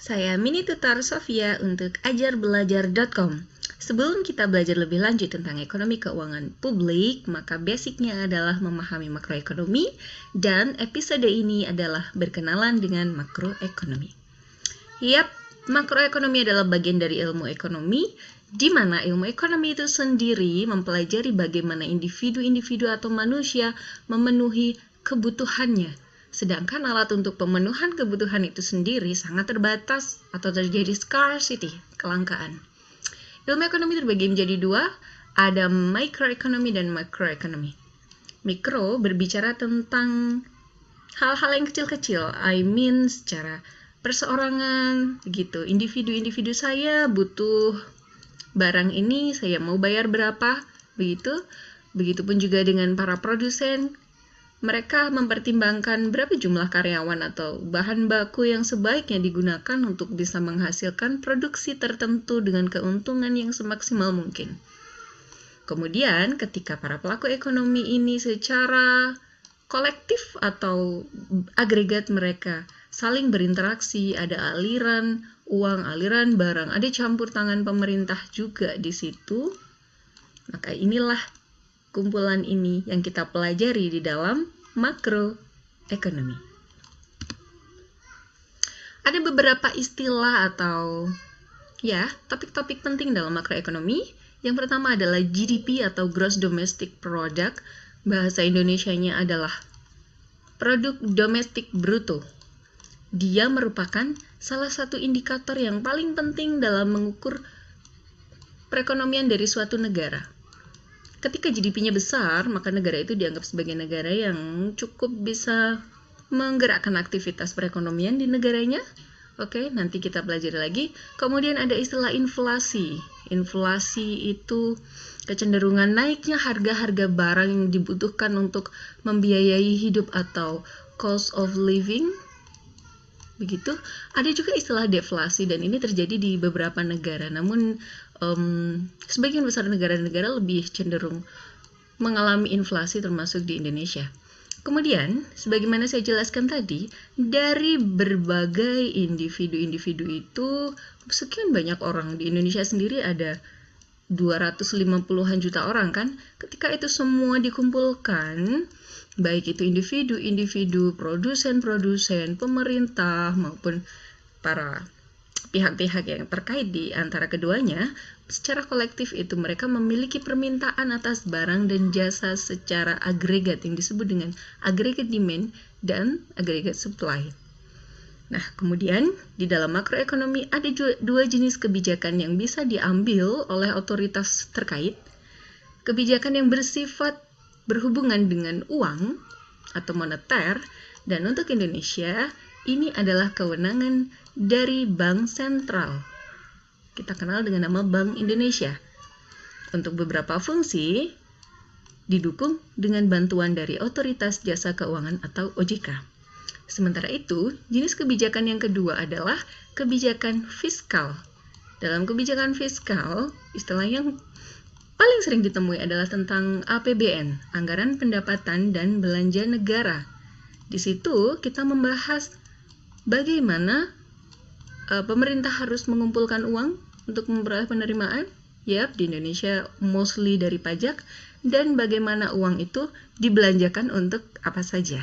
Saya Mini Tutor Sofia untuk ajarbelajar.com. Sebelum kita belajar lebih lanjut tentang ekonomi keuangan publik, maka basicnya adalah memahami makroekonomi, dan episode ini adalah berkenalan dengan makroekonomi. Yap, makroekonomi adalah bagian dari ilmu ekonomi, di mana ilmu ekonomi itu sendiri mempelajari bagaimana individu-individu atau manusia memenuhi kebutuhannya. Sedangkan alat untuk pemenuhan kebutuhan itu sendiri sangat terbatas atau terjadi scarcity, kelangkaan. Ilmu ekonomi terbagi menjadi dua, ada microeconomy dan macroeconomy. Mikro berbicara tentang hal-hal yang kecil-kecil, secara perseorangan, gitu. Individu-individu saya butuh barang ini, saya mau bayar berapa, begitu. Begitupun juga dengan para produsen. Mereka mempertimbangkan berapa jumlah karyawan atau bahan baku yang sebaiknya digunakan untuk bisa menghasilkan produksi tertentu dengan keuntungan yang semaksimal mungkin. Kemudian, ketika para pelaku ekonomi ini secara kolektif atau agregat mereka saling berinteraksi, ada aliran uang, aliran barang, ada campur tangan pemerintah juga di situ, maka inilah kumpulan ini yang kita pelajari di dalam makroekonomi. Ada beberapa istilah atau topik-topik penting dalam makroekonomi. Yang pertama adalah GDP atau Gross Domestic Product. Bahasa Indonesianya adalah Produk Domestik Bruto. Dia merupakan salah satu indikator yang paling penting dalam mengukur perekonomian dari suatu negara. Ketika GDP-nya besar, maka negara itu dianggap sebagai negara yang cukup bisa menggerakkan aktivitas perekonomian di negaranya. Oke, nanti kita pelajari lagi. Kemudian ada istilah inflasi. Inflasi itu kecenderungan naiknya harga-harga barang yang dibutuhkan untuk membiayai hidup atau cost of living. Begitu. Ada juga istilah deflasi, dan ini terjadi di beberapa negara. Namun sebagian besar negara-negara lebih cenderung mengalami inflasi, termasuk di Indonesia. Kemudian, sebagaimana saya jelaskan tadi, dari berbagai individu-individu itu, sekian banyak orang. Di Indonesia sendiri ada 250-an juta orang kan. Ketika itu semua dikumpulkan, baik itu individu-individu, produsen-produsen, pemerintah, maupun para pihak-pihak yang terkait di antara keduanya, secara kolektif itu mereka memiliki permintaan atas barang dan jasa secara agregat yang disebut dengan aggregate demand dan aggregate supply. Nah, kemudian di dalam makroekonomi ada dua jenis kebijakan yang bisa diambil oleh otoritas terkait. Kebijakan yang bersifat berhubungan dengan uang atau moneter, dan untuk Indonesia ini adalah kewenangan dari Bank Sentral. Kita kenal dengan nama Bank Indonesia. Untuk beberapa fungsi didukung dengan bantuan dari Otoritas Jasa Keuangan atau OJK. Sementara itu, jenis kebijakan yang kedua adalah kebijakan fiskal. Dalam kebijakan fiskal, istilah yang paling sering ditemui adalah tentang APBN, Anggaran Pendapatan dan Belanja Negara. Di situ kita membahas bagaimana pemerintah harus mengumpulkan uang untuk memperoleh penerimaan. Di Indonesia mostly dari pajak, dan bagaimana uang itu dibelanjakan untuk apa saja.